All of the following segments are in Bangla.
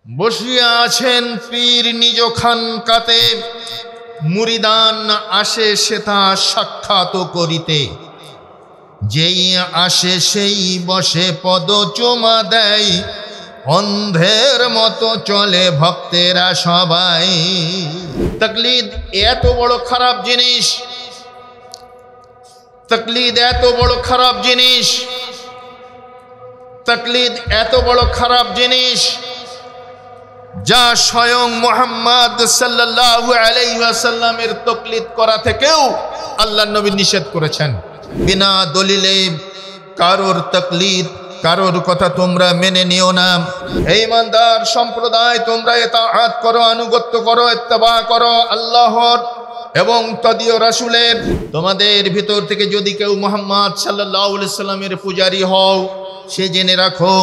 বসিয়া আছেন পীর নিজ খানকাতে, মুরিদান আসে সেটা সাক্ষাৎ করিতে। যেই আসে সেই বসে পদ চুমা দেয়, অন্ধের মতো চলে ভক্তেরা সবাই। তাকলিদ এত বড় খারাপ জিনিস, তাকলিদ এত বড় খারাপ জিনিস, তাকলিদ এত বড় খারাপ জিনিস, যা স্বয়ং মুহাম্মদ সাল্লাল্লাহু আলাইহি ওয়াসাল্লামের তাকলিদ করা থেকেও আল্লাহর নবী নিষেধ করেছেন। বিনা দলিলে কারোর তাকলিদ, কারোর কথা তোমরা মেনে নিও না। হে ইমানদার সম্প্রদায়, তোমরা ইতাআত করো, আনুগত্য করো, ইত্তেবা করো আল্লাহর এবং তদীয় রাসূলের। তোমাদের ভিতর থেকে যদি কেউ মুহাম্মদ সাল্লাল্লাহু আলাইহি সাল্লামের পূজারী হও, সে জেনে রাখো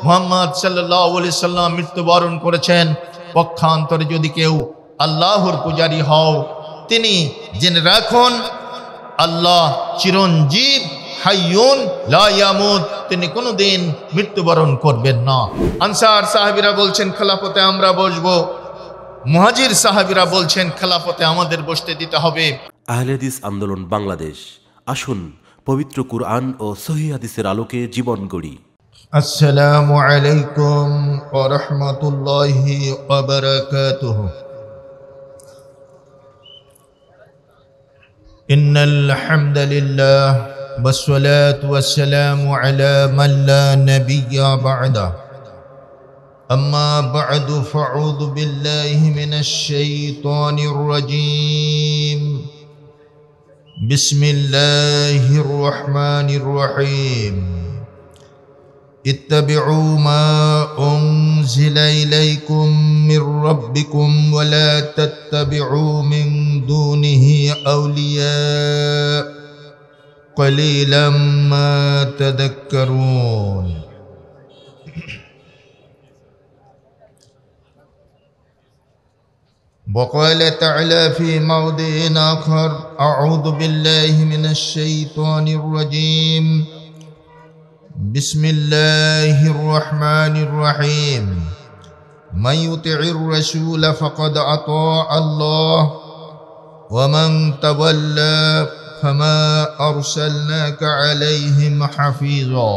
মুহাম্মদ সাল্লাল্লাহু আলাইহি সাল্লাম মৃত্যুবরণ করেছেন। পক্ষান্তরে যদি কেউ আল্লাহর পূজারী হও, তিনি জেনে রাখুন আল্লাহ চিরঞ্জীব, হাইয়ুন লা ইয়ামুত, তিনি কোনোদিন মৃত্যুবরণ করবেন না। আনসার সাহাবীরা বলছেন খেলাফতে আমরা বসবো, মুহাজির সাহাবীরা বলছেন খেলাফতে আমাদের বসতে দিতে হবে। আহলে হাদিস আন্দোলন বাংলাদেশ, আসুন পবিত্র কুরআন ও সহিহ হাদিসের আলোকে জীবন গড়ি। আসসালামু আলাইকুম ওয়া রাহমাতুল্লাহি ওয়া বারাকাতুহু। ইন্নাল হামদালিল্লাহ ওয়াসসালাতু ওয়াসসালামু আলা মান লা নাবিয়্যা বা'দা। আম্মা বা'দু ফাআউযু বিল্লাহি মিনাশ শাইতানির রাজীম। বিসমিল্লাহির রাহমানির রাহিম। اتبعوا ما أنزل إليكم من ربكم ولا تتبعوا من دونه أولياء قليلا ما تذكرون. وقال تعالى في موضع آخر: أعوذ بالله من الشيطان الرجيم. بسم الله الرحمن الرحيم. من يطع الرسول فقد أطاع الله ومن تولى فما أرسلناك عليهم حفيظا.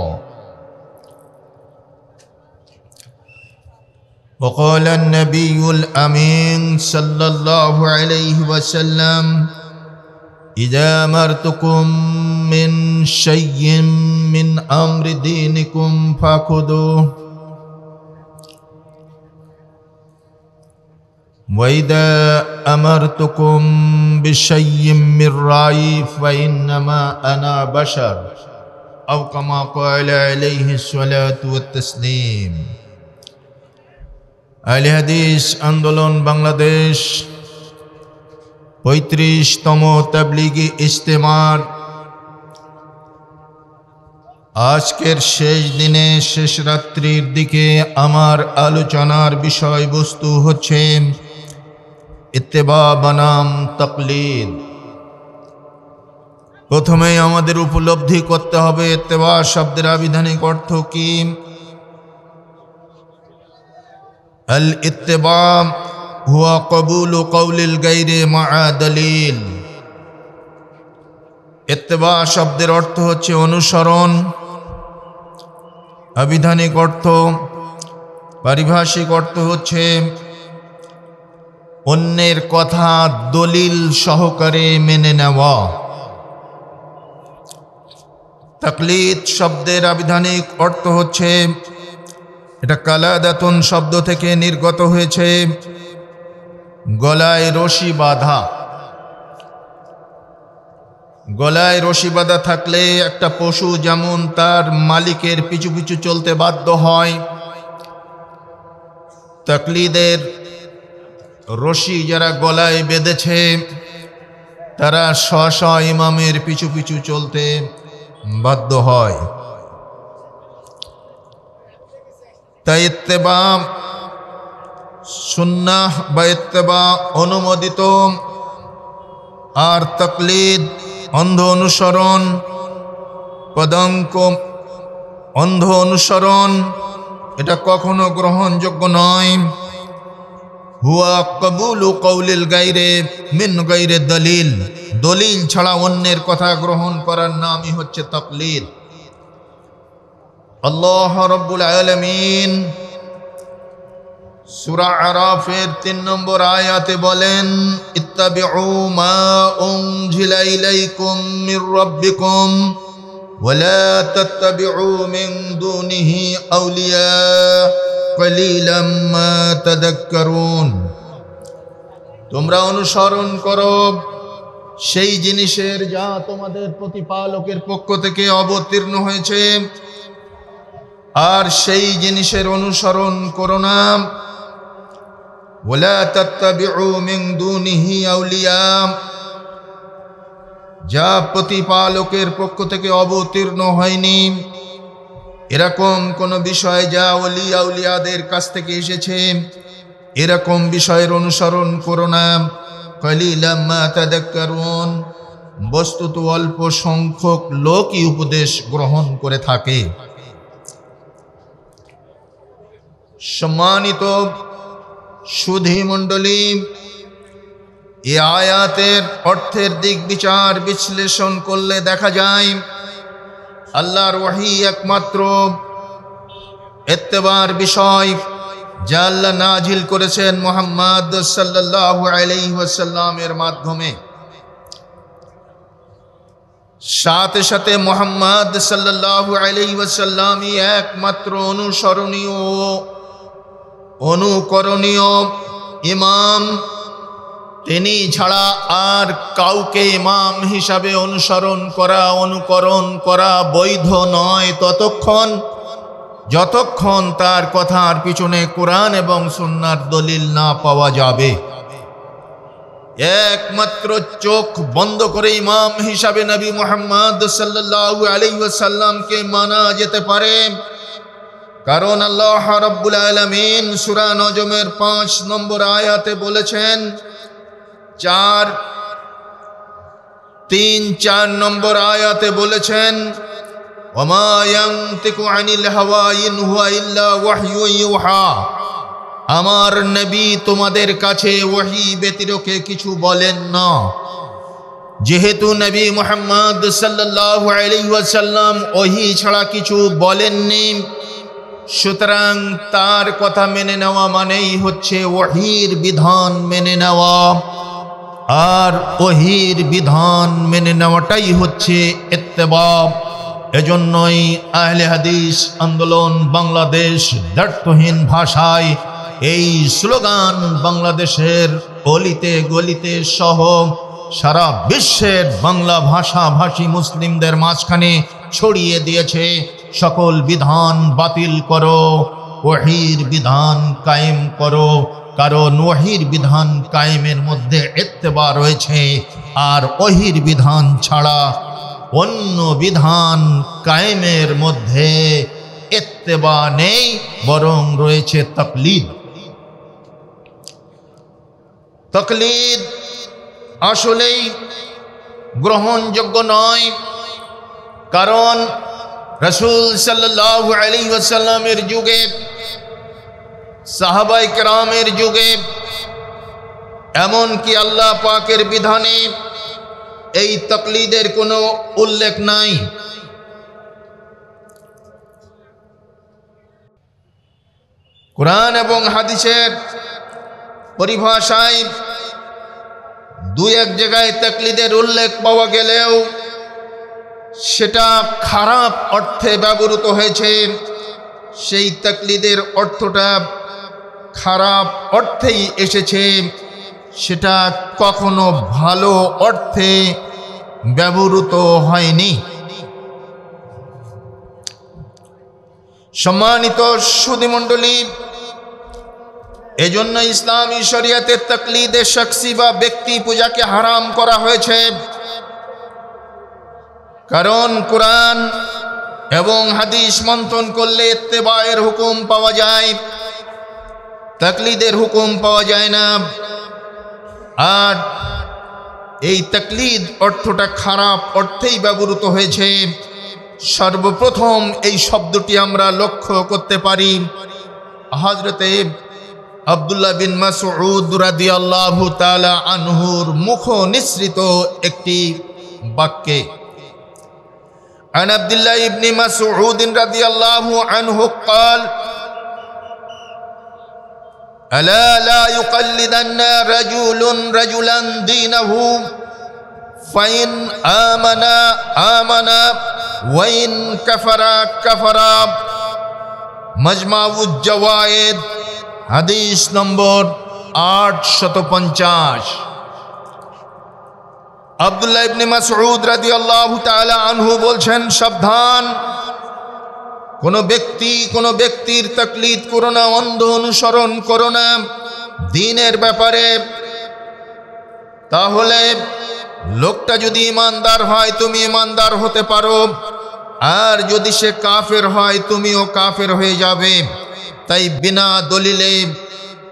وقال النبي الأمين صلى الله عليه وسلم: إذا أمرتكم من شيء من أمر دينكم فخذوه وإذا أمرتكم بشيء من رأيي فإنما أنا بشر أو كما قال عليه الصلاة والتسليم. আহলে হাদিস আন্দোলন বাংলাদেশ 35তম তাবলীগী ইজতেমার আজকের শেষ দিনে, শেষ রাত্রির দিকে আমার আলোচনার বিষয়বস্তু হচ্ছে ইত্তেবা বনাম তাকলিদ। প্রথমে আমাদের উপলব্ধি করতে হবে ইত্তেবা শব্দের আবিধানিক অর্থ কি। আল ইত্তেবা হুয়া কবুলু কওলিল গায়রি মা'a দলিল। ইত্তেবা শব্দের অর্থ হচ্ছে অনুসরণ। আবিধানিক অর্থ, পারিভাষিক অর্থ হচ্ছে অন্যের কথা দলিল সহকারে মেনে নেওয়া। তাকলিদ শব্দের আবিধানিক অর্থ হচ্ছে, এটা কালাদাতুন শব্দ থেকে নির্গত হয়েছে, গলায় রশি বাঁধা। গলায় রশি বাঁধা থাকলে একটা পশু যেমন তার মালিকের পিছু পিছু চলতে বাধ্য হয়, তাকলিদের রশি যারা গলায় বেঁধেছে তারা স্ব ইমামের পিছু পিছু চলতে বাধ্য হয়। তাই ইত্তেবা সুন্নাহ বা ইত্তেবা অনুমোদিত, আর তাকলিদ অন্ধ অনুসরণ, পদাঙ্ক অন্ধ অনুসরণ, এটা কখনো গ্রহণযোগ্য নয়। হুয়া কবুলু কওলিল গায়রে মিন গায়রে দলিল, দলিল ছাড়া অন্যের কথা গ্রহণ করার নামই হচ্ছে তাকলিদ। আল্লাহ রাব্বুল আলামিন সূরা আরাফের 3 নম্বর আয়াতে বলেন, ইত্তাবিউ মা উনজিলা ইলাইকুম মির রাব্বিকুম ওয়ালা তাত্তাবিউ মিন দুনিহি আউলিয়া কালিলাম মা তাযাক্কারুন। তোমরা অনুসরণ করো সেই জিনিসের যা তোমাদের প্রতিপালকের পক্ষ থেকে অবতীর্ণ হয়েছে, আর সেই জিনিসের অনুসরণ করো না। ওয়ালা তাত্তাবিউ মিন দুনিহি আউলিয়া, যা প্রতিপালকের পক্ষ থেকে অবতীর্ণ হয়নি এরকম কোন বিষয় যা ওলি আউলিয়াদের কাছ থেকে এসেছে, এরকম বিষয়ের অনুসরণ করো না। কালিলাম মা তাযাক্কারুন, বস্তুত অল্প সংখ্যক লোকই উপদেশ গ্রহণ করে থাকে। সম্মানিত সুধী মণ্ডলী, এই আয়াতের অর্থের দিক বিচার বিশ্লেষণ করলে দেখা যায় আল্লাহর ওহী একমাত্র ইত্তেবার বিষয় যা আল্লাহ নাজিল করেছেন মুহাম্মদ সাল্লাল্লাহু আলাইহি ওয়াসাল্লামের মাধ্যমে। সাথে সাথে মুহাম্মদ সাল্লাল্লাহু আলাইহি ওয়াসাল্লামই একমাত্র অনুসরণীয় অনুকরণীয় ইমাম। তিনি ছাড়া আর কাউকে ইমাম হিসাবে অনুসরণ করা অনুকরণ করা বৈধ নয় ততক্ষণ যতক্ষণ তার কথার পিছনে কোরআন এবং সুন্নাহর দলিল না পাওয়া যাবে। একমাত্র চোখ বন্ধ করে ইমাম হিসাবে নবী মুহাম্মদ সাল্লাল্লাহু আলাইহি ওয়াসাল্লামকে মানা যেতে পারে, কারণ আল্লাহ রাব্বুল আলামিন সূরা নজমের 5 নম্বর আয়াতে বলেছেন, 3-4 নম্বর আয়াতে বলেছেন, ওয়ামা ইয়ানতিকু আনিল হাওয়া ইন হুয়া ইল্লা ওয়াহয়ু ইউহা, আমার নবী তোমাদের কাছে ওহী ব্যতিরেক কিছু বলেন না। যেহেতু নবী মুহাম্মদ সাল্লাল্লাহু আলাইহি ওয়াসাল্লাম ওহী ছাড়া কিছু বলেননি, সুতরাং তার কথা মেনে নেওয়া মানেই হচ্ছে ওহীর বিধান মেনে নেওয়া, আর ওহীর বিধান মেনে নেওয়াটাই হচ্ছে ইত্তেবা। এজন্যই আহলে হাদিস আন্দোলন বাংলাদেশ দ্ব্যর্থহীন ভাষায় এই স্লোগান বাংলাদেশের অলিতে গলিতে সহ সারা বিশ্বের বাংলা ভাষাভাষী মুসলিমদের মাঝখানে ছড়িয়ে দিয়েছে, সকল বিধান বাতিল করো, ওহীর বিধান কায়েম করো, কারণ ওহীর বিধান কায়েমের মধ্যে ইত্তেবা রয়েছে, আর ওহীর বিধান ছাড়া অন্য বিধান কায়েমের মধ্যে ইত্তেবা নেই, বরং রয়েছে তাকলিদ। তাকলিদ আসলেই গ্রহণযোগ্য নয়, কারণ রাসূল সাল্লাল্লাহু আলাইহি ওয়াসাল্লামের যুগে, সাহাবায়ে কেরামের যুগে, এমনকি আল্লাহ পাকের বিধানে এই তাকলিদের কোনো উল্লেখ নাই। কুরআন এবং হাদিসের পরিভাষায় 2-1 জায়গায় তাকলিদের উল্লেখ পাওয়া গেলেও সেটা খারাপ অর্থে ব্যবহৃত হয়েছে। সেই তাকলিদের অর্থটা খারাপ অর্থেই এসেছে, সেটা কখনো ভালো অর্থে ব্যবহৃত হয়নি। সম্মানিত সুধী মণ্ডলী, এজন্য ইসলামী শরিয়াতে তাকলিদে শখসি বা ব্যক্তি পূজাকে হারাম করা হয়েছে, কারণ কুরআন এবং হাদিস মন্থন করলে ইত্তেবায়ের হুকুম পাওয়া যায়, তাকলিদের হুকুম পাওয়া যায় না। আর এই তাকলিদ অর্থটা খারাপ অর্থেই ব্যবহৃত হয়েছে। সর্বপ্রথম এই শব্দটি আমরা লক্ষ্য করতে পারি হযরতে আব্দুল্লাহ বিন মাসউদ রাদিয়াল্লাহু তাআলা আনহুর মুখ নিঃসৃত একটি বাক্যে عن عبد الله بن مسعود رضي الله عنه قال ألا لا يقلدن رجلا دينه فإن آمن وإن كفر مجمع الجوائد হাদিস নম্বর 850। আব্দুল্লাহ ইবনে মাসউদ রাদিয়াল্লাহু তাআলা আনহু বলছেন, সাবধান, কোন ব্যক্তির তাকলিদ করো না, অন্ধ অনুসরণ করো না দ্বীনের ব্যাপারে। তাহলে লোকটা যদি ঈমানদার হয় তুমি ঈমানদার হতে পারো, আর যদি সে কাফের হয় তুমিও কাফের হয়ে যাবে। তাই বিনা দলিলে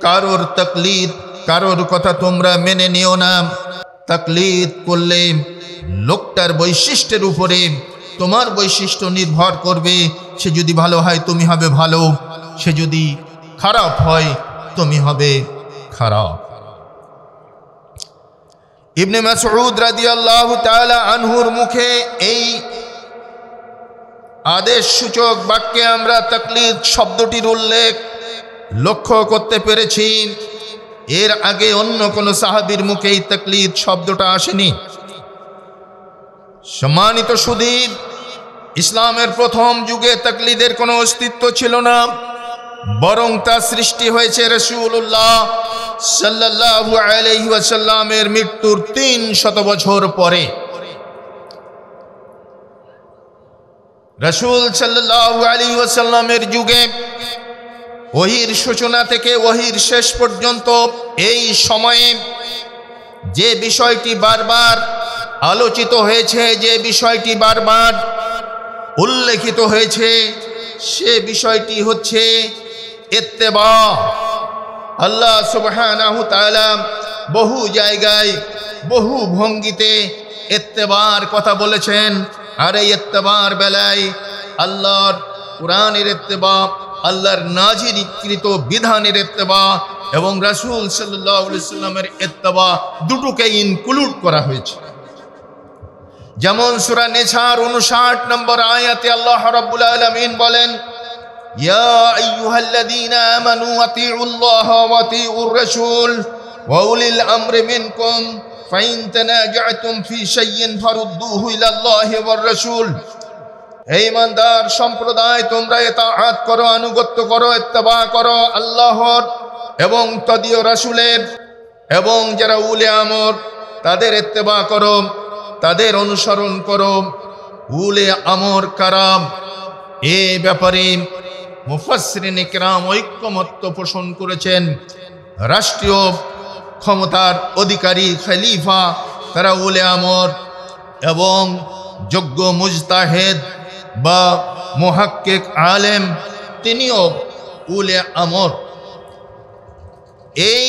কারোর তাকলিদ, কারোর কথা তোমরা মেনে নিও না। তাকলিদ করলে লোকটার বৈশিষ্ট্যের উপরে তোমার বৈশিষ্ট্য নির্ভর করবে। সে যদি ভালো হয় তুমি হবে ভালো, সে যদি খারাপ হয় তুমি হবে খারাপ। ইবনে মাসউদ রাদিয়াল্লাহু তাআলা আনহুর মুখে এই আদেশ সূচক বাক্যে আমরা তাকলিদ শব্দটির উল্লেখ লক্ষ্য করতে পেরেছি। এর আগে অন্য কোন সাহাবীর মুখে এই তাকলিদ শব্দটা আসেনি। সম্মানিত সুধী, ইসলামের প্রথম যুগে তাকলিদের কোনো অস্তিত্ব ছিল না, বরং তা সৃষ্টি হয়েছে রাসূলুল্লাহ সাল্লাল্লাহু আলাইহি ওয়াসাল্লামের মৃত্যুর 300 বছর পরে। রাসূল সাল্লাল্লাহু আলাইহি ওয়াসাল্লামের যুগে ওহীর সূচনা থেকে ওহীর শেষ পর্যন্ত এই সময়ে যে বিষয়টি বারবার আলোচিত হয়েছে, যে বিষয়টি বারবার উল্লেখিত হয়েছে, সে বিষয়টি হচ্ছে ইত্তেবা। আল্লাহ সুবহানাহু তাআলা বহু জায়গায় বহু ভঙ্গিতে ইত্তেবার কথা বলেছেন। আর এই ইত্তেবার বেলায় আল্লাহর কুরআনের ইত্তেবা, আল্লাহর নাজিলকৃত বিধানের ইত্তেবা এবং রাসূল সাল্লাল্লাহু আলাইহি ওয়াসাল্লামের ইত্তেবা দুটোকে ইনক্লুড করা হয়েছে। যেমন সূরা নিসার 59 নম্বর আয়াতে আল্লাহ রাব্বুল আলামিন বলেন, ইয়া আইয়ুহাল্লাযীনা আমানু আতিউল্লাহ ওয়া আতিউর রাসূল ওয়া উলিল আমরি মিনকুম ফাইন তানাজাতুম ফি শাইইন ফারুদ্দুহু ইলাল্লাহি ওয়ার রাসূল। হে ঈমানদার সম্প্রদায়, তোমরা ইতাআত করো, আনুগত্য করো, ইত্তেবা করো আল্লাহর এবং তদীয় রাসূলের, এবং যারা উলে আমর তাদের ইত্তেবা করো, তাদের অনুসরণ করো। উলে আমর কারাম এ ব্যাপারে মুফাসসিরিন ইকরাম ঐক্যমত্য পোষণ করেছেন। রাষ্ট্রীয় ক্ষমতার অধিকারী খলিফা তারা উলে আমর, এবং যোগ্য মুজতাহিদ বা মুহাক্কিক আলেম তিনিও উলে আমর। এই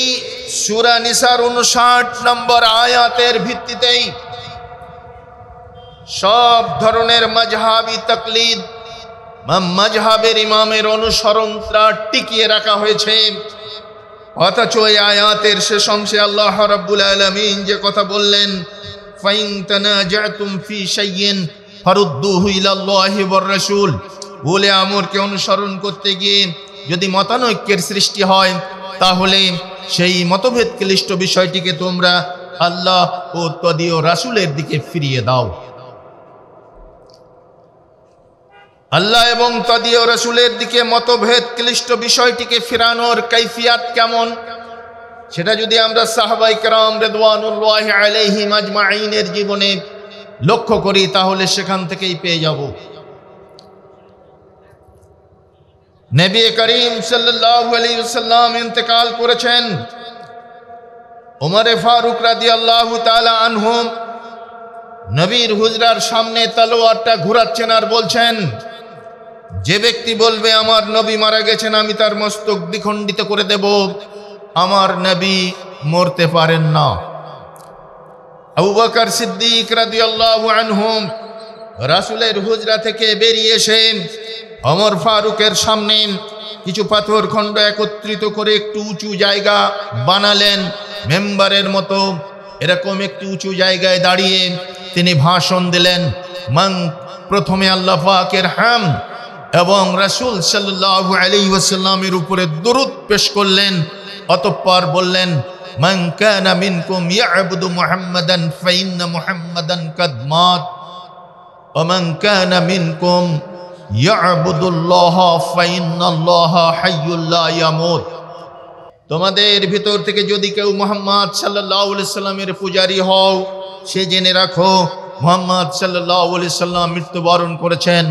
সূরা নিসার 59 নম্বর আয়াতের ভিত্তিতেই সব ধরনের মাযহাবী তাকলিদ বা মাযহাবের ইমামের অনুসরণটা টিকিয়ে রাখা হয়েছে। অথচ এই আয়াতের শেষ অংশে আল্লাহ রাব্বুল আলামিন যে কথা বললেন, ফাইন তানাজাতুম ফি শাইইন ফারুদ্দুহু ইলাল্লাহি ওয়ার রাসূল, উলে আমরকে অনুসরণ করতে গিয়ে যদি মতানৈক্যের সৃষ্টি হয় তাহলে সেই মতভেদ ক্লিষ্ট বিষয়টিকে তোমরা আল্লাহ ও তদীয় রাসূলের দিকে ফিরিয়ে দাও। আল্লাহ এবং তদীয় রাসূলের দিকে মতভেদ ক্লিষ্ট বিষয়টিকে ফিরানোর কাইফিয়াত কেমন, সেটা যদি আমরা সাহাবায়ে কেরাম রিদওয়ানুল্লাহি আলাইহিম আজমাইনের জীবনে লক্ষ্য করি তাহলে সেখান থেকেই পেয়ে যাব। নবী করিম সাল্লাল্লাহু আলাইহি ওয়াসাল্লাম ইন্তেকাল করেছেন। ওমর ফারুক রাদিয়াল্লাহু তাআলা আনহু নবীর হুজরার সামনে তলোয়ারটা ঘোরাচ্ছেন আর বলছেন, যে ব্যক্তি বলবে আমার নবী মারা গেছেন আমি তার মস্তক দ্বিখণ্ডিত করে দেব। আমার নবী মরতে পারেন না। আবু বকর সিদ্দিক রাদিয়াল্লাহু আনহু রাসূলের হুজরা থেকে বেরিয়ে এসে ওমর ফারুকের সামনে কিছু পাথর খণ্ড একত্রিত করে একটু উঁচু জায়গা বানালেন মেম্বারের মতো। এরকম একটু উঁচু জায়গায় দাঁড়িয়ে তিনি ভাষণ দিলেন। প্রথমে আল্লাহ পাকের হামদ এবং রাসূল সাল্লাল্লাহু আলাইহি ওয়াসাল্লামের উপরে দরুদ পেশ করলেন। অতঃপর বললেন, মান কানা মিনকুম ইয়াবুদু মুহাম্মাদান ফাইন্না মুহাম্মাদান কাদ মাত ওয়া মান কানা মিনকুম ইয়াবুদুল্লাহা ফাইন্নাল্লাহা হাইয়্যুল লা ইয়ামুত। তোমাদের ভিতর থেকে যদি কেউ মুহাম্মদ সাল্লাল্লাহু আলাইহি সাল্লামের পূজারী হও, সে জেনে রাখো মুহাম্মদ সাল্লাল্লাহু আলাইহি সাল্লাম মৃত্যুবরণ করেছেন।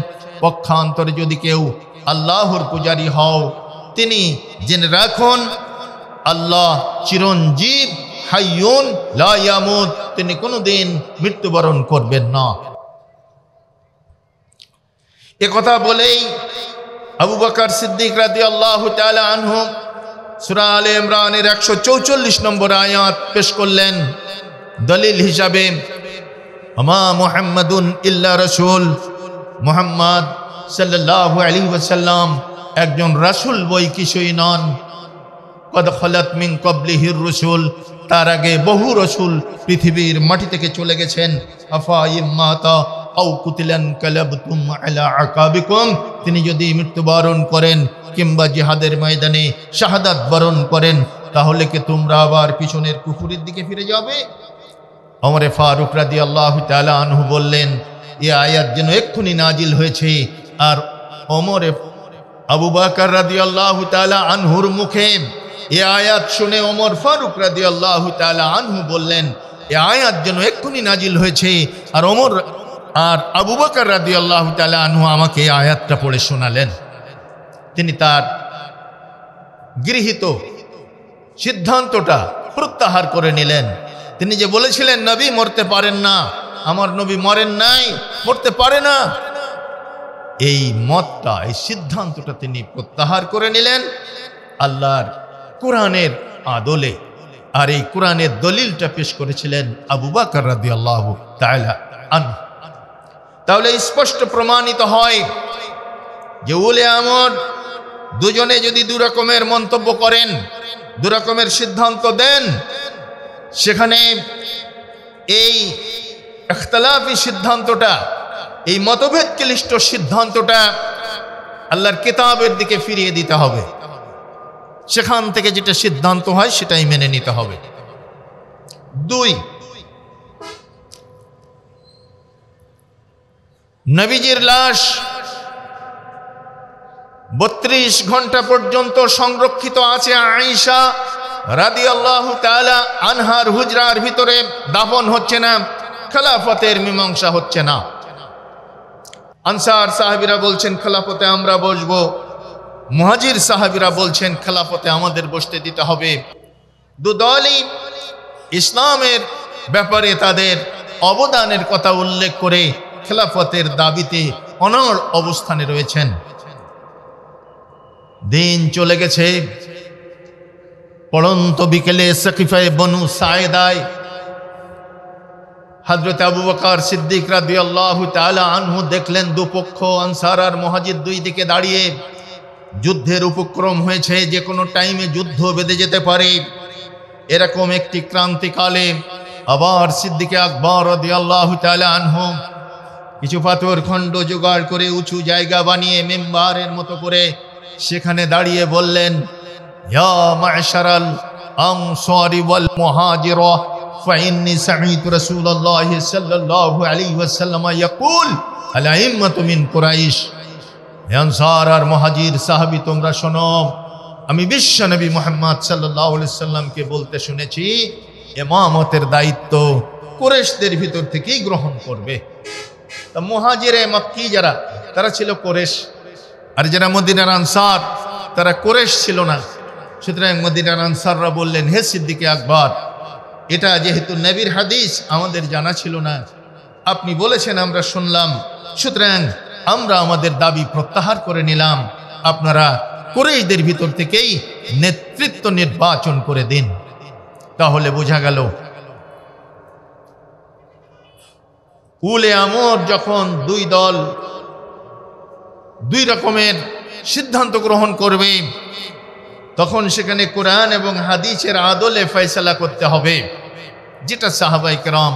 পক্ষান্তরে যদি কেউ আল্লাহর পূজারী হও, তিনি জেনে রাখুন আল্লাহ চিরঞ্জীব, হাইয়ুন লা ইয়ামুত, তিনি কোনোদিন মৃত্যুবরণ করবেন না। এ কথা বলেই আবু বকর সিদ্দিক রাদিয়াল্লাহু তাআলা আনহু সূরা আলে ইমরানের 144 নম্বর আয়াত পেশ করলেন দলিল হিসাবে, আমা মুহাম্মাদুন ইল্লা রাসূল, মুহাম্মদ সাল্লাল্লাহু আলাইহি ওয়াসাল্লাম একজন রাসূল বই কিছুই নন। কদ খালাত মিন ক্বাবলিহির রাসূল, তার আগে বহু রাসূল পৃথিবীর মাটি থেকে চলে গেছেন। আফা ইম্মাতা আও কুতিলান কালাবতুম আলা আকাবিকুম, তিনি যদি মৃত্যুবরণ করেন কিংবা জিহাদের ময়দানে শাহাদাত বরণ করেন, তাহলে কি তোমরা আবার পিছনের কুফরের দিকে ফিরে যাবে? ওমরে ফারুক রাদিয়াল্লাহু তাআলা আনহু বললেন, এই আয়াত যেন এক্ষুনি নাজিল হয়েছে। আর ওমরে আবু বকর রাদিয়াল্লাহু তাআলা আনহুর মুখে এই আয়াত শুনে ওমর ফারুক রাদিয়াল্লাহু তাআলা আনহু বললেন, এই আয়াত যেন এক্ষুনি নাজিল হয়েছে। আর আবু বকর রাদিয়াল্লাহু তাআলা আনহু আমাকে এই আয়াতটা পড়ে শোনালেন। তিনি তার গৃহীত সিদ্ধান্তটা প্রত্যাহার করে নিলেন। তিনি যে বলেছিলেন নবী মরতে পারেন না, আমার নবী মরেন নাই, মরতে পারে না, এই মতটা, এই সিদ্ধান্তটা তিনি প্রত্যাহার করে নিলেন আল্লাহর কোরআনের আদলে। আর এই কোরআনের দলিলটা পেশ করেছিলেন আবু বকর রাদিয়াল্লাহু তাআলা আনহু। তাহলে স্পষ্ট প্রমাণিত হয় যে উলে আমর দুজনে যদি দু রকমের মন্তব্য করেন, দু রকমের সিদ্ধান্ত দেন, সেখানে এই ইখতিলাফি সিদ্ধান্তটা, এই মতভেদ ক্লিষ্ট সিদ্ধান্তটা আল্লাহর কিতাবের দিকে ফিরিয়ে দিতে হবে। সেখান থেকে যেটা সিদ্ধান্ত হয় সেটাই মেনে নিতে হবে। 2, নবীজির লাশ 32 ঘন্টা পর্যন্ত সংরক্ষিত আছে আয়েশা রাদিয়াল্লাহু তাআলা আনহার হুজরার ভিতরে, দাফন হচ্ছে না, খেলাফতের মীমাংসা হচ্ছে না। আনসার সাহাবীরা বলছেন খেলাফতে আমরা বসবো, মুহাজির সাহাবীরা বলছেন খেলাফতে আমাদের বসতে দিতে হবে। দুদলই ইসলামের ব্যাপারে তাদের অবদানের কথা উল্লেখ করে খেলাফতের দাবিতে অনড় অবস্থানে রয়েছেন। দিন চলে গেছে। পড়ন্ত বিকেলে সাকিফায়ে বনু সায়েদায় হযরত আবু বকর সিদ্দিক রাদিয়াল্লাহু তাআলা আনহু দেখলেন দুপক্ষ আনসার আর মুহাজির দুই দিকে দাঁড়িয়ে যুদ্ধের উপক্রম হয়েছে, যে কোনো টাইমে যুদ্ধ বেঁধে যেতে পারে। এরকম একটি ক্রান্তিকালে আবার সিদ্দিকে আকবর রাদিয়াল্লাহু তাআলা আনহু কিছু পাথর খণ্ড জোগাড় করে উঁচু জায়গা বানিয়ে মেম্বারের মতো করে সেখানে দাঁড়িয়ে বললেন, ইয়া মা'শারাল আনসারি ওয়াল মুহাজিরা ফাইন্নী সামি'তু রাসূলুল্লাহি সাল্লাল্লাহু আলাইহি ওয়াসাল্লাম ইয়াকুল আল আইম্মাতু মিন কুরাইশ। আনসার আর মুহাজির সাহাবী তোমরা শোনো, আমি বিশ্ব নবী মুহাম্মদ সাল্লাল্লাহু আলাইহি ওয়াসাল্লামকে বলতে শুনেছি ইমামতের দায়িত্ব কুরাইশদের ভিতর থেকেই গ্রহণ করবে। তা মুহাজিরে মক্কি যারা, তারা ছিল কুরাইশ, আর যারা মদিনার আনসার তারা কুরাইশ ছিল না। সুতরাং মদিনার আনসাররা বললেন, হে সিদ্দিকে আকবর, এটা যেহেতু নবীর হাদিস আমাদের জানা ছিল না, আপনি বলেছেন আমরা শুনলাম, সুতরাং আমরা আমাদের দাবি প্রত্যাহার করে নিলাম, আপনারা কুরাইশদের ভিতর থেকেই নেতৃত্ব নির্বাচন করে দিন। তাহলে বোঝা গেল উলে আমর যখন দুই দল দুই রকমের সিদ্ধান্ত গ্রহণ করবে, তখন সেখানে কোরআন এবং হাদিসের আদলে ফয়সালা করতে হবে, যেটা সাহাবায়ে কেরাম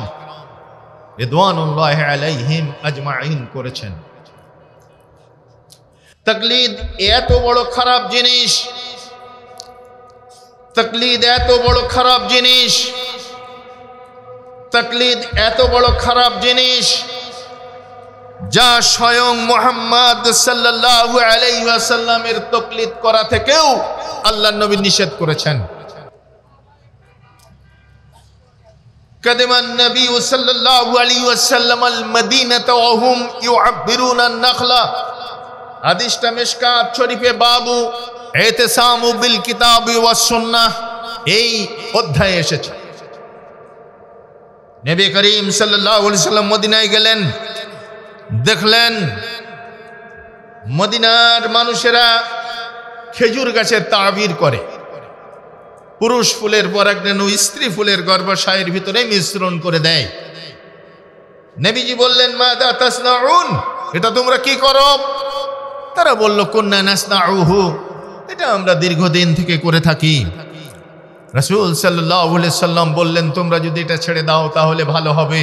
রিদওয়ানুল্লাহি আলাইহিম আজমাইন করেছেন। তাকলিদ এত বড় খারাপ জিনিস, তাকলিদ এত বড় খারাপ জিনিস, তাকলিদ এত বড় খারাপ জিনিস, যা স্বয়ং মুহাম্মদ সাল্লাল্লাহু আলাইহি ওয়াসাল্লামের তাকলিদ করা থেকেও আল্লাহর নবী নিষেধ করেছেন। قدم النبي صلى الله عليه وسلم المدينة وهم يعبرون النخلة। হাদিসটা মিশকাত শরীফে বাবু ইতিসামু বিল কিতাবি ওয়াস সুন্নাহ এই অধ্যায়ে এসেছে। নবী করিম সাল্লাল্লাহু আলাইহি ওয়াসাল্লাম মদিনায় গেলেন, দেখলেন মদিনার মানুষেরা খেজুর গাছের তাবির করে, পুরুষ ফুলের পরাগরেণু স্ত্রী ফুলের গর্ভাশয়ের ভিতরে মিশ্রণ করে দেয়। নবীজি বললেন, মাদা তাসনাউন, এটা তোমরা কি করো? তারা বলল, কুন্না নাসনাউহু, এটা আমরা দীর্ঘদিন থেকে করে থাকি। রাসূল সাল্লাল্লাহু আলাইহি সাল্লাম বললেন, তোমরা যদি এটা ছেড়ে দাও তাহলে ভালো হবে।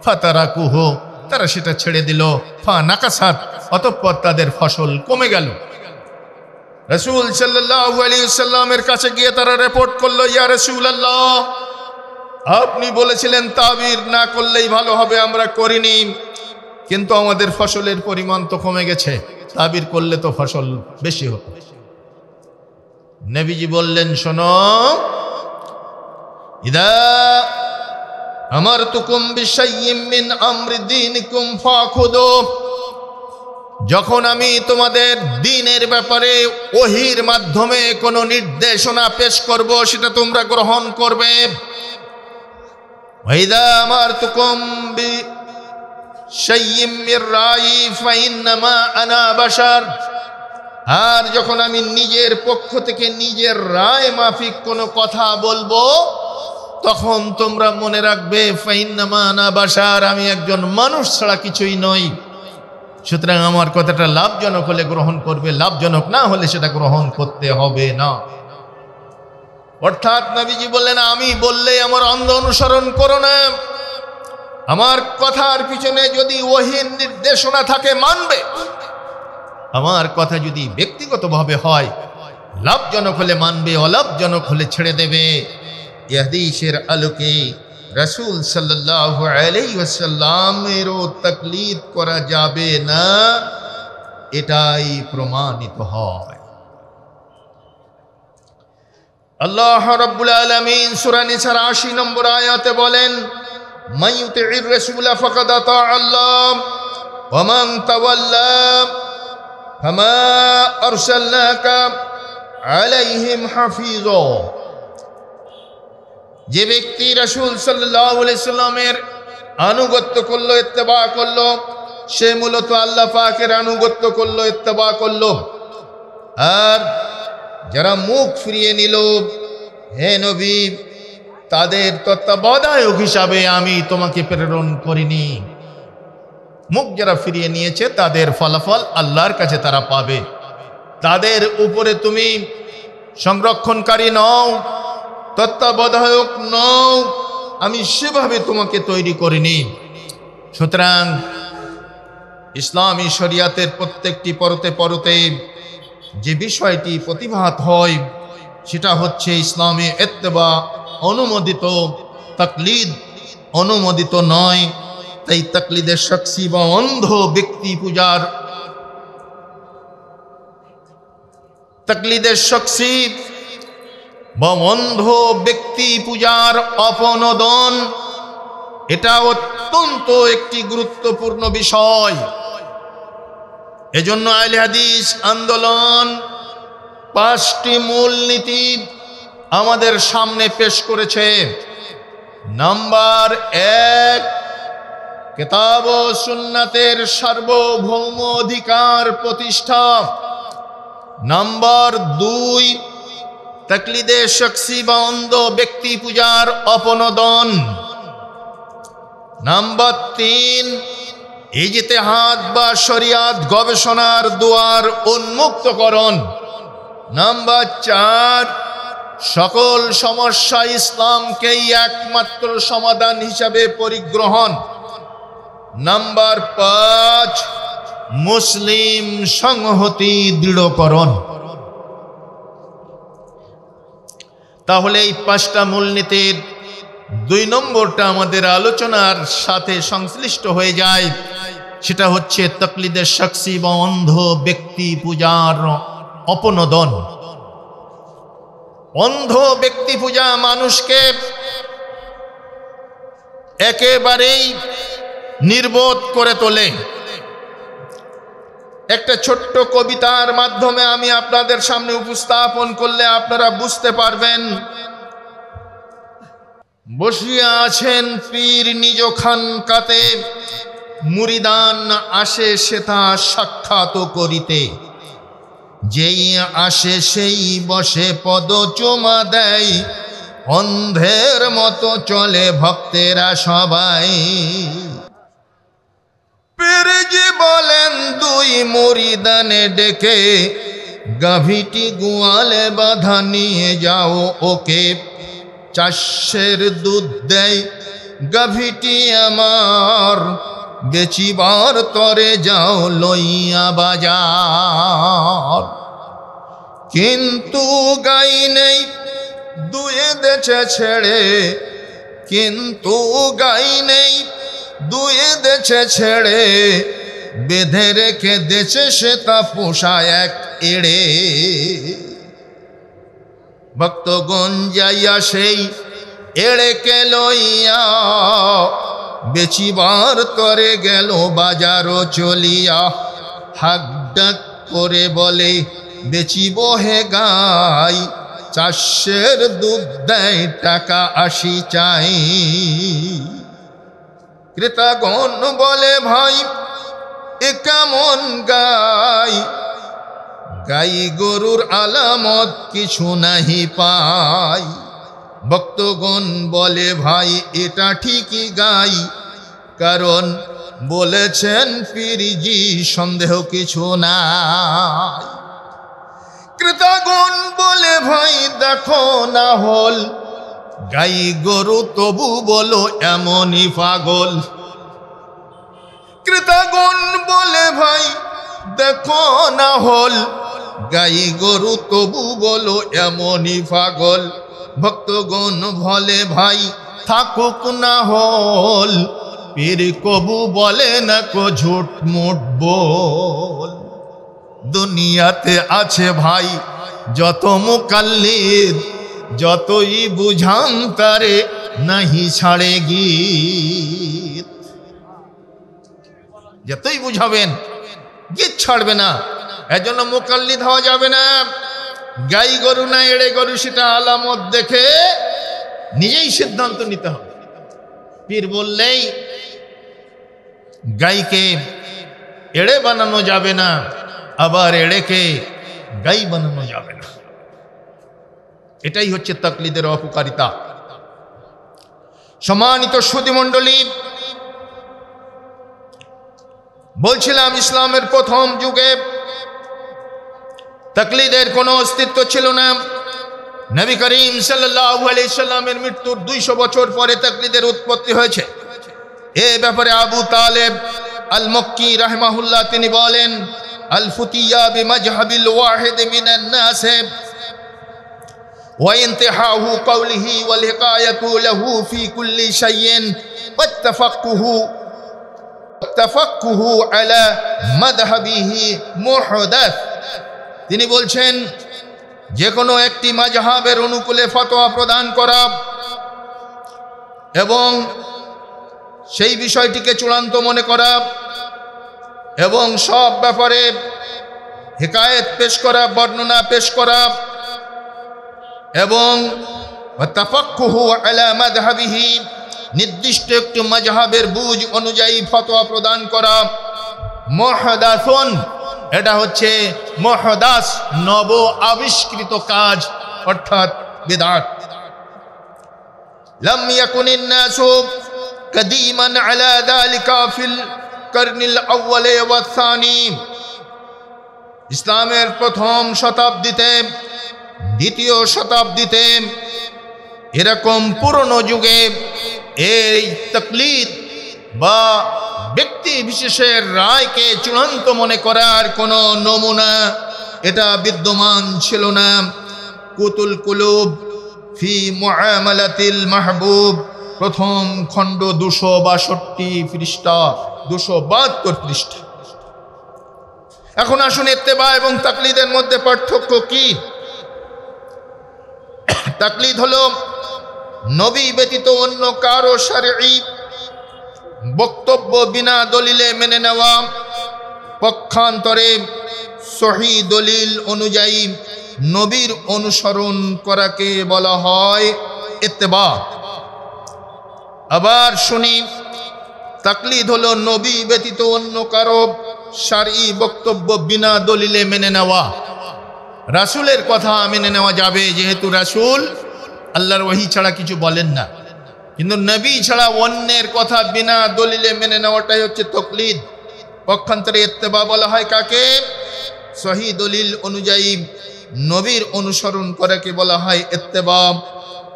ফাতারাকুহু, তারা সেটা ছেড়ে দিল। ফা নাকাসাত, অতঃপর তাদের ফসল কমে গেল। রাসূল সাল্লাল্লাহু আলাইহি সাল্লামের কাছে গিয়ে তারা রিপোর্ট করলো, ইয়া রাসূলুল্লাহ, আপনি বলেছিলেন তাবির না করলেই ভালো হবে, আমরা করিনি, কিন্তু আমাদের ফসলের পরিমাণ তো কমে গেছে, তাবির করলে তো ফসল বেশি হতো। নবীজি বললেন, শোনো, ইদা আমারতুকুম বিশাইয়্যিম মিন আমরি দীনিকুম ফাখুযু, যখন আমি তোমাদের দ্বীনের ব্যাপারে ওহীর মাধ্যমে কোনো নির্দেশনা পেশ করব, সেটা তোমরা গ্রহণ করবে। ওয়াইদা আমারতুকুম বিশাইয়্যিম মির রাই ফাইন্নামা আনা বাশার, আর যখন আমি নিজের পক্ষ থেকে নিজের রায় মাফিক কোনো কথা বলবো, তখন তোমরা মনে রাখবে, ফাইন্নামা আনা বাশার, আমি একজন মানুষ ছাড়া কিছুই নই। সুতরাং আমার কথাটা লাভজনক হলে গ্রহণ করবে, লাভজনক না হলে সেটা গ্রহণ করতে হবে না। অর্থাৎ নবীজি বললেন, আমি বললেই আমার অন্ধ অনুসরণ করো না, আমার কথার পিছনে যদি ওহীর নির্দেশনা থাকে মানবে, আমার কথা যদি ব্যক্তিগতভাবে হয়, লাভজনক হলে মানবে, অলাভজনক হলে ছেড়ে দেবে। এই হাদিসের আলোকে রাসূল সাল্লাল্লাহু আলাইহি ওয়াসাল্লামেরও তাকলিদ করা যাবে না, এটাই প্রমাণিত হয়। আল্লাহ রাব্বুল আলামিন সূরা নিসার ৮০ নম্বর আয়াতে বলেন, মান ইউতি'র রাসূলা ফাকাদ আতা আল্লাহ ওয়া মান তাওয়াল্লা ফামা আরসালনাকা আলাইহিম হাফিজা। যে ব্যক্তি রাসূল সাল্লাল্লাহু আলাইহি সাল্লামের আনুগত্য করলো, ইত্তেবা করলো, সে মূলত আল্লাহ পাকের আনুগত্য করলো, ইত্তেবা করলো। আর যারা মুখ ফিরিয়ে নিল, হে নবী, তাদের তত্ত্বাবধায়ক হিসাবে আমি তোমাকে প্রেরণ করিনি। মুখ যারা ফিরিয়ে নিয়েছে তাদের ফলাফল আল্লাহর কাছে তারা পাবে। তাদের উপরে তুমি সংরক্ষণকারী নও, তত্ত্বাবধায়ক নও, আমি সেভাবে তোমাকে তৈরি করিনি। সুতরাং ইসলামী শরিয়াতের প্রত্যেকটি পরতে পরতে যে বিষয়টি প্রতিভাত হয়, সেটা হচ্ছে ইসলামে ইত্তেবা অনুমোদিত, তাকলিদ অনুমোদিত নয়। তাই তাকলিদের শখসি বা অন্ধ ব্যক্তি পূজার, তাকলিদের শখসি বা অন্ধ ব্যক্তি পূজার অপনোদন, এটা অত্যন্ত একটি গুরুত্বপূর্ণ বিষয়। এজন্য আহলে হাদিস আন্দোলন 5টি মূল নীতি আমাদের সামনে পেশ করেছে। নাম্বার 1, কিতাব ও সুন্নাতের সার্বভৌম অধিকার প্রতিষ্ঠা। নাম্বার 2, তাকলিদে শখসি বা অন্ধ ব্যক্তি পূজার অপনোদন। নাম্বার 3, ইজতিহাদ বা শরিয়াত গবেষণার দুয়ার উন্মুক্তকরণ। নাম্বার 4, সকল সমস্যা ইসলামকেই একমাত্র সমাধান হিসাবে পরিগ্রহণ। নাম্বার 5, মুসলিম সংহতি দৃঢ়করণ। তাহলে এই 5টা মূলনীতির 2 নম্বরটা আমাদের আলোচনার সাথে সংশ্লিষ্ট হয়ে যায়। সেটা হচ্ছে তাকলিদের শাখসি বা অন্ধ ব্যক্তি পূজার অপনোদন। অন্ধ ব্যক্তি পূজা মানুষকে একেবারেই নির্বোধ করে তোলে। একটা ছোট্ট কবিতার মাধ্যমে আমি আপনাদের সামনে উপস্থাপন করলে আপনারা বুঝতে পারবেন। বসিয়া আছেন পীর নিজ খানকাতে, মুরিদান আসে সেথা সাক্ষাৎ করিতে। যেই আসে সেই বসে পদ চুমা দেয়, অন্ধের মতো চলে ভক্তেরা সবাই। পীরজি বলেন 2 মুরিদানে ডেকে, গাভীটি গোয়ালে বাঁধা নিয়ে যাও ওকে। 4 দুধ দেয় গাভীটি আমার, বেচিবার তরে যাও লইয়া বাজার। কিন্তু গাই নেই 2 দেছে ছেড়ে, কিন্তু গাই নেই 2 দেছে ছেড়ে, বেঁধে রেখে দেছে সে তা পোষা এক এড়ে। ভক্তগণ যাইয়া সেই এড়েকে লইয়া, বেচিবার তরে গেল বাজারও চলিয়া। হাক ডাক করে বলে বেচিব হে গাই, 4 দুধ দেয় টাকা 80 চাই। ক্রেতাগণ বলে ভাই এ কেমন গাই, গাই গরুর আলামত কিছু নাহি পাই। ভক্তগণ বলে ভাই এটা ঠিকই গাই, কারণ বলেছেন পীরজি সন্দেহ কিছু নাই। ক্রেতাগণ বলে ভাই দেখো না হল, গাই গরু তবু বলো এমনই পাগল। ক্রেতাগণ বলে ভাই দেখো না হল, গাই গরু তবু বলো এমনই পাগল। ভক্তগণ বলে ভাই থাকুক না হল, পীর কবু বলে না কো ঝুট মুট বল। দুনিয়াতে আছে ভাই যত মুকাল্লিদ, যতই বুঝান তারে নাহি ছাড়ে গীত। যতই বুঝাবেন গীত ছাড়বে না। এজন্য মুকাল্লিদ হওয়া যাবে না। গাই গরু না এড়ে গরু সেটা আলামত দেখে নিজেই সিদ্ধান্ত নিতে হবে। পীর বললেই গাইকে এড়ে বানানো যাবে না, আবার এড়েকে গাই বানানো যাবে না। এটাই হচ্ছে তাকলিদের অপকারিতা। সম্মানিত সুধী মণ্ডলী, বলছিলাম ইসলামের প্রথম যুগে তাকলিদের কোনো অস্তিত্ব ছিল না। নবী করিম সাল্লাল্লাহু আলাইহি সাল্লামের মৃত্যুর 200 বছর পরে তাকলিদের উৎপত্তি হয়েছে। এ ব্যাপারে আবু তালেব আল মক্কি রাহিমাহুল্লাহ তিনি বলেন, আল ফুতিয়া বিমাযহাবিল ওয়াহিদ মিনান নাস ওয়া ইনতিহাহু কওলিহি ওয়াল হিকায়াতু লাহু ফি কুল্লি শাইইন ওয়াত্তাফাক্কুহু আলা মাযহাবিহি মুহদাস। তিনি বলছেন যে কোনো একটি মাযহাবের অনুকূলে ফতোয়া প্রদান করা এবং সেই বিষয়টিকে চূড়ান্ত মনে করা এবং সব ব্যাপারে হিকায়েত পেশ করা, বর্ণনা পেশ করা এবং তাফাক্কুহু আলা মাযহাবিহি নির্দিষ্ট একটি মাযহাবের বুঝ অনুযায়ী ফতোয়া প্রদান করা। মুহদাসুন, এটা হচ্ছে মুহদাস, নব আবিষ্কৃত কাজ, অর্থাৎ বিদআত। লাম ইয়াকুনিন নাসু কাদিমান আলা যালিকা ফিল कर्निल अव्वले व सानी ইসলামের প্রথম শতাব্দীতে দ্বিতীয় শতাব্দীতে এরকম পুরনো যুগে এই তাকলিদ বা ব্যক্তি বিশেষের রায়কে চূড়ান্ত মনে করার কোনো নমুনা এটা বিদ্যমান ছিল না। কুতুল কুলুব ফি মুআমালাতিল মাহবুব প্রথম খণ্ড 262 পৃষ্ঠা 272 পৃষ্ঠা। এখন আসুন ইত্তেবা এবং তাকলিদের মধ্যে পার্থক্য কি? তাকলিদ হলো নবী ব্যতীত অন্য কারো শারঈ বক্তব্য বিনা দলিলে মেনে নেওয়া, পক্ষান্তরে সহি দলিল অনুযায়ী নবীর অনুসরণ করাকে বলা হয় ইত্তেবা। আবার শুনি, তাকলিদ হলো নবী ব্যতীত অন্য কারো শারঈ বক্তব্য বিনা দলিলে মেনে নেওয়া। রাসূলের কথা মেনে নেওয়া যাবে, যেহেতু রাসূল আল্লাহর ওহী ছাড়া কিছু বলেন না, কিন্তু নবী ছাড়া অন্যের কথা বিনা দলিলে মেনে নেওয়াটাই হচ্ছে তাকলিদ। পক্ষান্তরে ইত্তেবা বলা হয় কাকে? সহি দলিল অনুযায়ী নবীর অনুসরণ করাকে বলা হয় ইত্তেবা।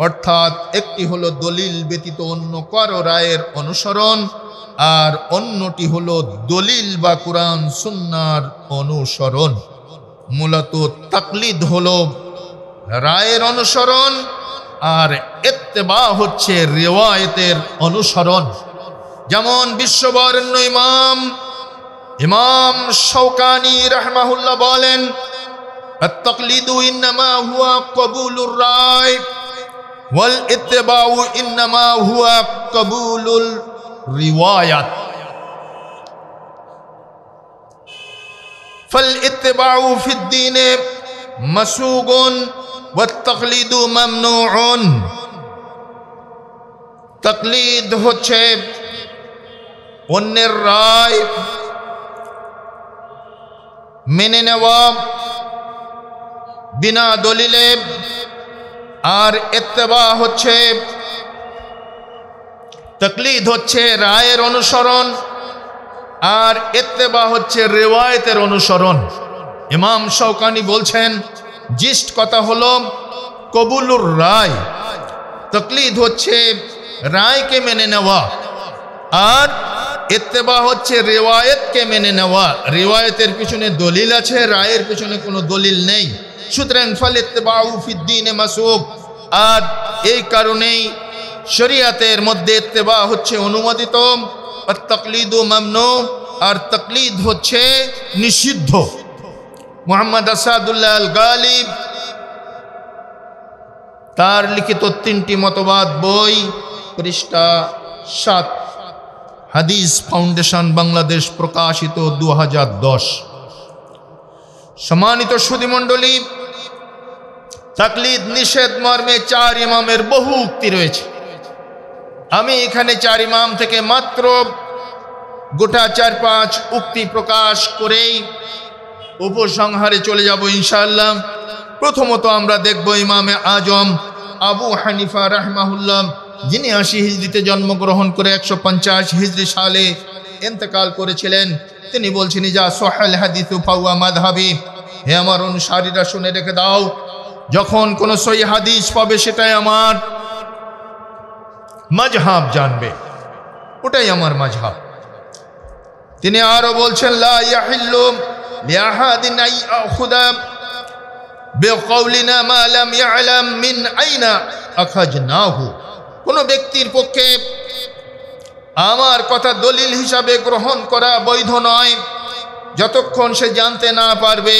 অর্থাৎ একটি হলো দলিল ব্যতীত অন্য কারো রায়ের অনুসরণ, আর অন্যটি হলো দলিল বা কুরআন সুন্নাহর অনুসরণ। মূলত তাকলিদ হলো রায়ের অনুসরণ, আর ইত্তেবা হচ্ছে রিওয়ায়েতের অনুসরণ। যেমন বিশ্ববরেণ্য ইমাম শাওকানি রাহমাহুল্লাহ বলেন, আত-তাকলিদু ইন্নামা হুয়া কবুলুর রায় ওয়াল ইত্তিবাউ ইন্নামা হুয়া কবুলুল রিওয়ায়াত। ফাল ইত্তিবাউ ফিদ-দীন মাসুগুন ওয়াত তাকলিদু মামনুউন। তাকলিদ হচ্ছে অন্যের রায় মেনে নেওয়া বিনা দলিলে, আর ইত্তেবা হচ্ছে তাকলিদ হচ্ছে রায়ের অনুসরণ, আর ইত্তেবা হচ্ছে রিওয়ায়াতের অনুসরণ। ইমাম শাওকানি বলছেন, জিস্ট কথা হলো কবুলুর রায়, তাকলিদ হচ্ছে রায়কে মেনে নেওয়া, আর ইত্তেবা হচ্ছে রিওয়ায়াতকে মেনে নেওয়া। রিওয়ায়াতের পিছনে দলিল আছে, রায়ের পিছনে কোনো দলিল নেই। সুতরাং ফাল ইত্তিবাউ ফিদ-দীন মাসুগ, আর এই কারণেই শরীয়তের মধ্যে ইত্তেবা হচ্ছে অনুমোদিত, আর তাকলিদু মামনু, আর তাকলিদ হচ্ছে নিষিদ্ধ। মুহাম্মদ আসাদুল্লাহ আল গালিব তার লিখিত 3টি মতবাদ বই, পৃষ্ঠা 7, হাদিস ফাউন্ডেশন বাংলাদেশ, প্রকাশিত 2010। সম্মানিত সুধীমণ্ডলী, তাকলিদ নিষেধ মর্মে 4 ইমামের বহু উক্তি রয়েছে। আমি এখানে 4 ইমাম থেকে মাত্র গোটা 4-5 উক্তি প্রকাশ করেই উপসংহারে চলে যাব ইনশাআল্লাহ। প্রথমত আমরা দেখব ইমামে আজম আবু হানিফা রাহমাহুল্লাহ, যিনি 80 হিজরিতে জন্মগ্রহণ করে 150 হিজরি সালে ইন্তেকাল করেছিলেন। তিনি বলছেন, যা সহিহ হাদিসু ফাওয়া মাযহাবি, হে আমার অনুসারীরা শুনে রেখে দাও, যখন কোন সহিহ হাদিস পাবে সেটাই আমার মাযহাব জানবে, ওটাই আমার মাযহাব। তিনি আরো বলছেন, লা ইয়াহিল্লু লিআহাদিন আই আখুযা বিকাউলিনা মা লাম ইয়ালাম মিন আইনা আখাজনাহু। কোন ব্যক্তির পক্ষে আমার কথা দলিল হিসাবে গ্রহণ করা বৈধ নয় যতক্ষণ সে জানতে না পারবে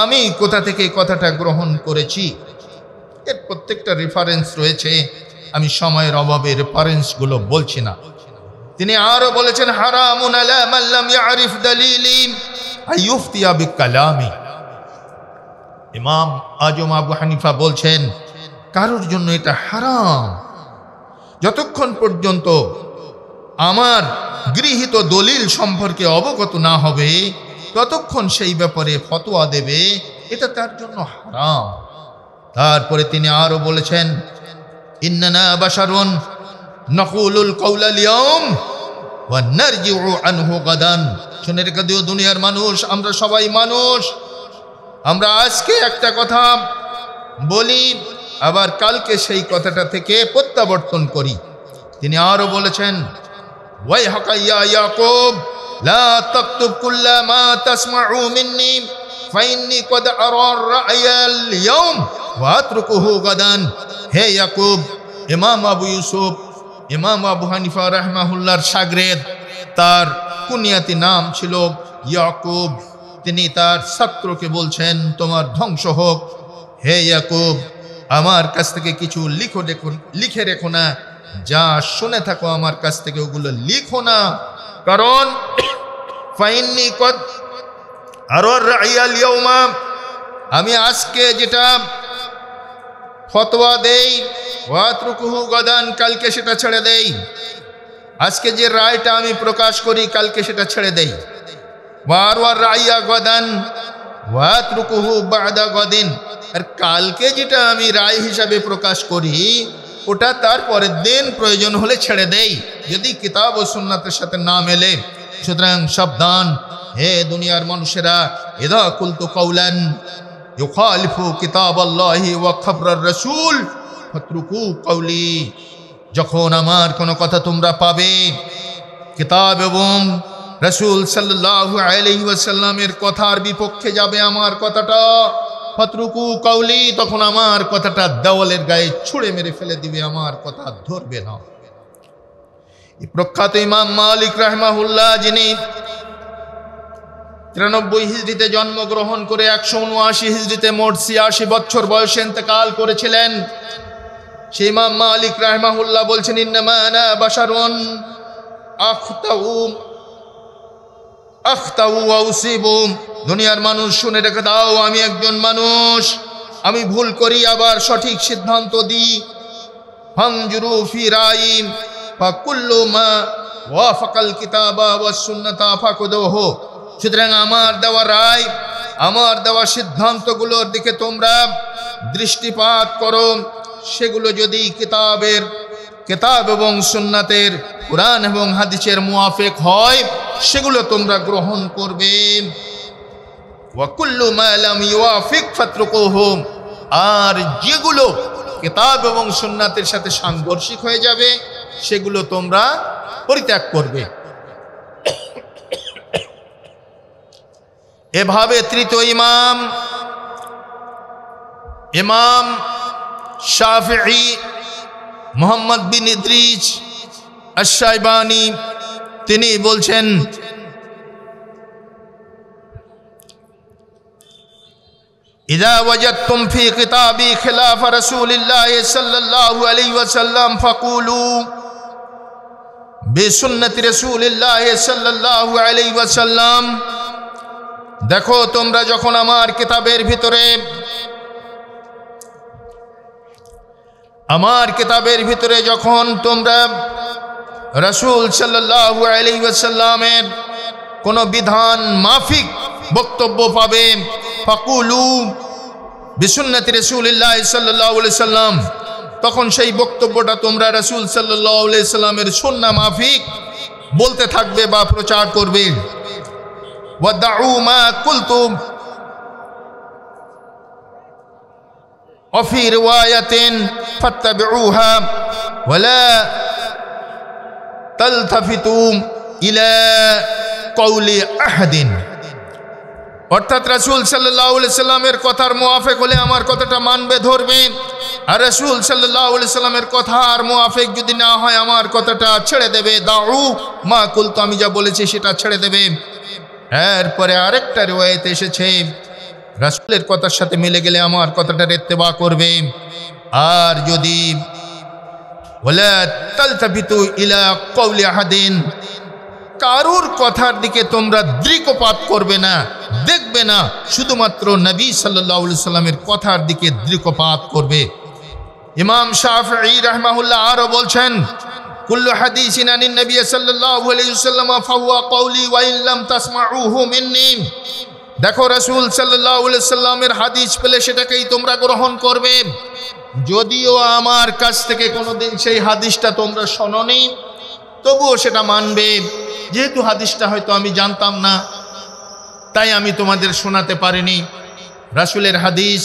আমি কোথা থেকে কথাটা গ্রহণ করেছি। এর প্রত্যেকটা রেফারেন্স রয়েছে, আমি সময়ের অভাবে রেফারেন্সগুলো বলছি না। তিনি আরো বলেছেন, হারামুন আলা মান লাম ইয়ারিফ দালিলি আইয়ুফতিয়া বিকালামি। ইমাম আজম আবু হানিফা বলছেন, কারোর জন্য এটা হারাম যতক্ষণ পর্যন্ত আমার গৃহীত দলিল সম্পর্কে অবগত না হবে ততক্ষণ সেই ব্যাপারে ফতোয়া দেবে, এটা তার জন্য হারাম। তারপরে তিনি আরো বলেছেন, ইন্নানা বাশারুন নাকুলুল কাওলাল ইয়াউম ওয়া নারজিউ আনহু গাদান। শুনে রেখে দিও দুনিয়ার মানুষ, আমরা সবাই মানুষ। আমরা আজকে একটা কথা বলি, আবার কালকে সেই কথাটা থেকে প্রত্যাবর্তন করি। তিনি আরো বলেছেন, ওয়াইহাকা ইয়া ইয়াকুব লা তাকতুব কুল্লা মা তাসমাউ মিন্নি ফাইন্নী কদ আরা রা'য়াল ইয়াউম ওয়া আতরুকুহু গাদান। হে ইয়াকুব, ইমাম আবু ইউসুফ, ইমাম আবু হানিফা রাহমাহুল্লাহর শাগরেদ, তার কুনিয়াতি নাম ছিল ইয়াকুব। তিনি তার ছাত্রকে বলছেন, তোমার ধ্বংস হোক। হে ইয়াকুব, আমার কাছ থেকে কিছু লিখে রেখো না, যা শুনে থাকো আমার কাছ থেকে ওগুলো লিখো না, কারণ ফাইন্নী কদ আরা রা'য়াল ইয়াউমা, আমি আজকে যেটা ফতোয়া দেই, ওয়া আতরুকুহু গাদান, কালকে সেটা ছেড়ে দেই। আজকে যে রায়টা আমি প্রকাশ করি, কালকে সেটা ছেড়ে দেই। ওয়ার রাইয়া গাদান ওয়া আতরুকুহু বা'দা গাদিন, আর কালকে যেটা আমি রায় হিসাবে প্রকাশ করি, ওটা তার পরের দিন প্রয়োজন হলে ছেড়ে দেই, যদি কিতাব ও সুন্নাতের সাথে না মেলে। সুতরাং সাবধান হে দুনিয়ার মানুষেরা, ইযা কুলতু কাওলান ইউখালিফু কিতাবাল্লাহি ওয়া খবরার রাসূল ফাতরুকু কাওলি। যখন আমার কোনো কথা তোমরা পাবে কিতাব এবং রাসূল সাল্লাল্লাহু আলাইহি ওয়াসাল্লামের কথার বিপক্ষে যাবে আমার কথাটা, ফাতরুকু কাওলি, তখন আমার কথাটা দেওয়ালের গায়ে ছুঁড়ে মেরে ফেলে দিবে, আমার কথা ধরবে না। এই প্রখ্যাত ইমাম মালিক রাহমাহুল্লাহ, যিনি 93 হিজরিতে জন্মগ্রহণ করে 179 হিজরিতে মোট 86 বছর বয়সে ইন্তেকাল করেছিলেন, সেই ইমাম মালিক রাহমাহুল্লাহ বলছেন, ইন্নামা আনা বাশারুন আখতাউ ওয়া উসিবু। দুনিয়ার মানুষ শুনে রেখে দাও, আমি একজন মানুষ, আমি ভুল করি আবার সঠিক সিদ্ধান্ত দিই। ফানজুরু ফি রাই ফাকুল্লু মা ওয়াফাকাল কিতাবা ওয়াস সুন্নাতা ফাকুদুহু। সুতরাং আমার দেওয়া রায়, আমার দেওয়া সিদ্ধান্তগুলোর দিকে তোমরা দৃষ্টিপাত করো, সেগুলো যদি কিতাব এবং সুন্নাতের, কুরআন এবং হাদিসের মুআফিক হয়, সেগুলো তোমরা গ্রহণ করবে। ওয়া কুল্লু মা লাম ইউআফিক ফাতরুকুহু, আর যেগুলো কিতাব এবং সুন্নাতের সাথে সাংঘর্ষিক হয়ে যাবে, সেগুলো তোমরা পরিত্যাগ করবে। এভাবে তৃতীয় ইমাম শাফিঈ মুহাম্মদ বিন ইদ্রিস আশ-শাইবানি, তিনি বলছেন, ইযা ওয়াজাদতুম ফি কিতাবি খিলাফ রাসূলিল্লাহি সাল্লাল্লাহু আলাইহি ওয়াসাল্লাম ফাকুলু বিসুন্নতি রাসূলিল্লাহি সাল্লাল্লাহু আলাইহি ওয়াসাল্লাম। দেখো, তোমরা যখন আমার কিতাবের ভিতরে যখন তোমরা রাসূল সাল্লাল্লাহু আলাইহি ওয়াসাল্লামের কোন বিধান মাফিক বক্তব্য পাবে, ফাকুলু বিসুন্নতি রাসূলিল্লাহি সাল্লাল্লাহু আলাইহি ওয়াসাল্লাম, তখন সেই বক্তব্যটা তোমরা রাসূল সাল্লাল্লাহু আলাইহি ওয়াসাল্লামের সুন্নাহ মাফিক বলতে থাকবে বা প্রচার করবে। ওয়াদাউ মা কুলতুম وفي رواية فاتبعوها ولا تلتفتوا إلى قول أحد। অর্থাৎ রাসূল সাল্লাল্লাহু আলাইহি সাল্লামের কথার মুআফিক হলে আমার কথাটা মানবে, ধরবে, আর রাসূল সাল্লাল্লাহু আলাইহি সাল্লামের কথার মুআফিক যদি না হয়, আমার কথাটা ছেড়ে দেবে। দাউ মা কুলতু, আমি যা বলেছি সেটা ছেড়ে দেবে। এরপরে আরেকটা রিওয়ায়াতে এসেছে, রাসূলের কথার সাথে মিলে গেলে আমার কথাটার ইত্তেবা করবে, আর যদি ওয়ালা তালতাফিতু ইলা কওলি আহাদিন, কারুর কথার দিকে তোমরা দৃকপাত করবে না, দেখবে না, শুধুমাত্র নবী সাল্লাল্লাহু আলাইহি সাল্লামের কথার দিকে দৃকপাত করবে। ইমাম শাফিঈ রাহমাহুল্লাহ আরো বলছেন, কুল্লু হাদিসিন আনিন নবী সাল্লাল্লাহু আলাইহি ওয়াসাল্লাম ফাহুয়া কওলি ওয়া ইন লাম তাসমাউহু মিন্নি। দেখো, রাসূল সাল্লাল্লাহু আলাইহি সাল্লামের হাদিস পেলে সেটাকেই তোমরা গ্রহণ করবে, যদিও আমার কাছ থেকে কোনোদিন সেই হাদিসটা তোমরা শোনোনি, তবুও সেটা মানবে। যেহেতু হাদিসটা হয়তো আমি জানতাম না, তাই আমি তোমাদের শোনাতে পারিনি। রাসূলের হাদিস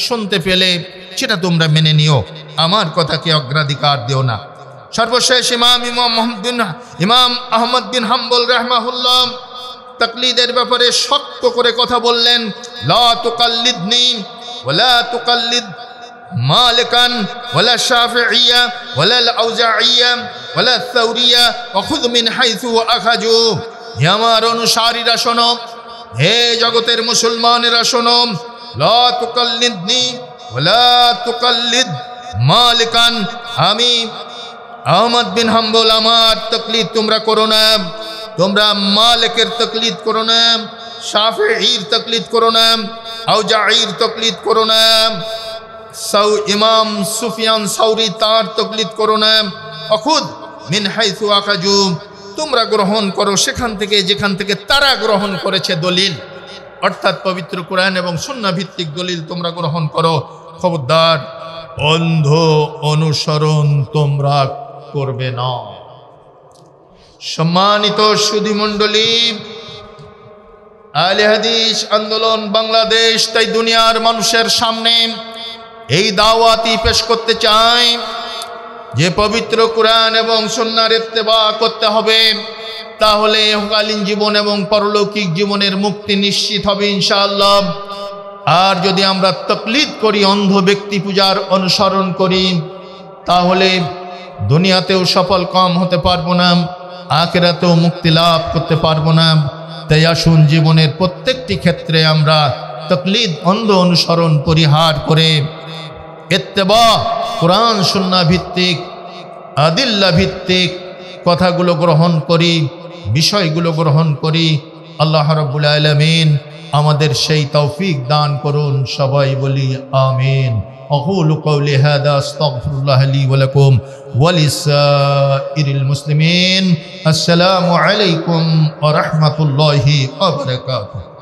শুনতে পেলে সেটা তোমরা মেনে নিও, আমার কথাকে অগ্রাধিকার দিও না। সর্বশেষ ইমাম আহমদ বিন হাম্বল রাহমাহুল্লাহ তাকলিদের ব্যাপারে শক্ত করে কথা বললেন। লা তুকাল্লিদনি ওয়ালা তুকাল্লিদ মালিকান ওয়ালা শাফিঈয়া ওয়ালা আল-আউজাঈয়া ওয়ালা আল-থাওরিয়া ওয়া খুয মিন হাইসু আখাযু। হে আমার অনুসারীরা শোনো, হে জগতের মুসলমানেরা শোনো, লা তুকাল্লিদনি ওয়ালা তুকাল্লিদ মালিকান, আমি আহমদ বিন হাম্বল আমার তাকলিদ তোমরা করো না, তোমরা মালিকের তাকলিদ করো না, শাফিঈর তাকলিদ করো না, আউজাঈর তাকলিদ করো না, ইমাম সুফিয়ান সাউরি তার তাকলিদ করো না। অখুদ মিন হাইসু আখাযু, তোমরা গ্রহণ করো সেখান থেকে যেখান থেকে তারা গ্রহণ করেছে দলিল, অর্থাৎ পবিত্র কোরআন এবং সুন্নাহ ভিত্তিক দলিল তোমরা গ্রহণ করো। খবরদার অন্ধ অনুসরণ তোমরা করবে না। সম্মানিত সুধী মণ্ডলী, আহলে হাদিস আন্দোলন বাংলাদেশ তাই দুনিয়ার মানুষের সামনে এই দাওয়াতই পেশ করতে চায় যে পবিত্র কোরআন এবং সুন্নাহর ইত্তেবা করতে হবে, তাহলে ইহকালীন জীবন এবং পরলৌকিক জীবনের মুক্তি নিশ্চিত হবে ইনশাআল্লাহ। আর যদি আমরা তাকলিদ করি, অন্ধ ব্যক্তি পূজার অনুসরণ করি, তাহলে দুনিয়াতেও সফল কাম হতে পারবো না, আখিরাতেও মুক্তি লাভ করতে পারবো না। তাই আসুন জীবনের প্রত্যেকটি ক্ষেত্রে আমরা তাকলিদ, অন্ধ অনুসরণ পরিহার করে ইত্তেবা, কোরআন সুন্নাহ ভিত্তিক, আদিল্লা ভিত্তিক কথাগুলো গ্রহণ করি, বিষয়গুলো গ্রহণ করি। আল্লাহ রাব্বুল আলামিন আমাদের সেই তৌফিক দান করুন, সবাই বলি আমিন। أقول قولي هذا أستغفر الله لي ولكم ولسائر المسلمين. السلام عليكم ورحمة الله وبركاته.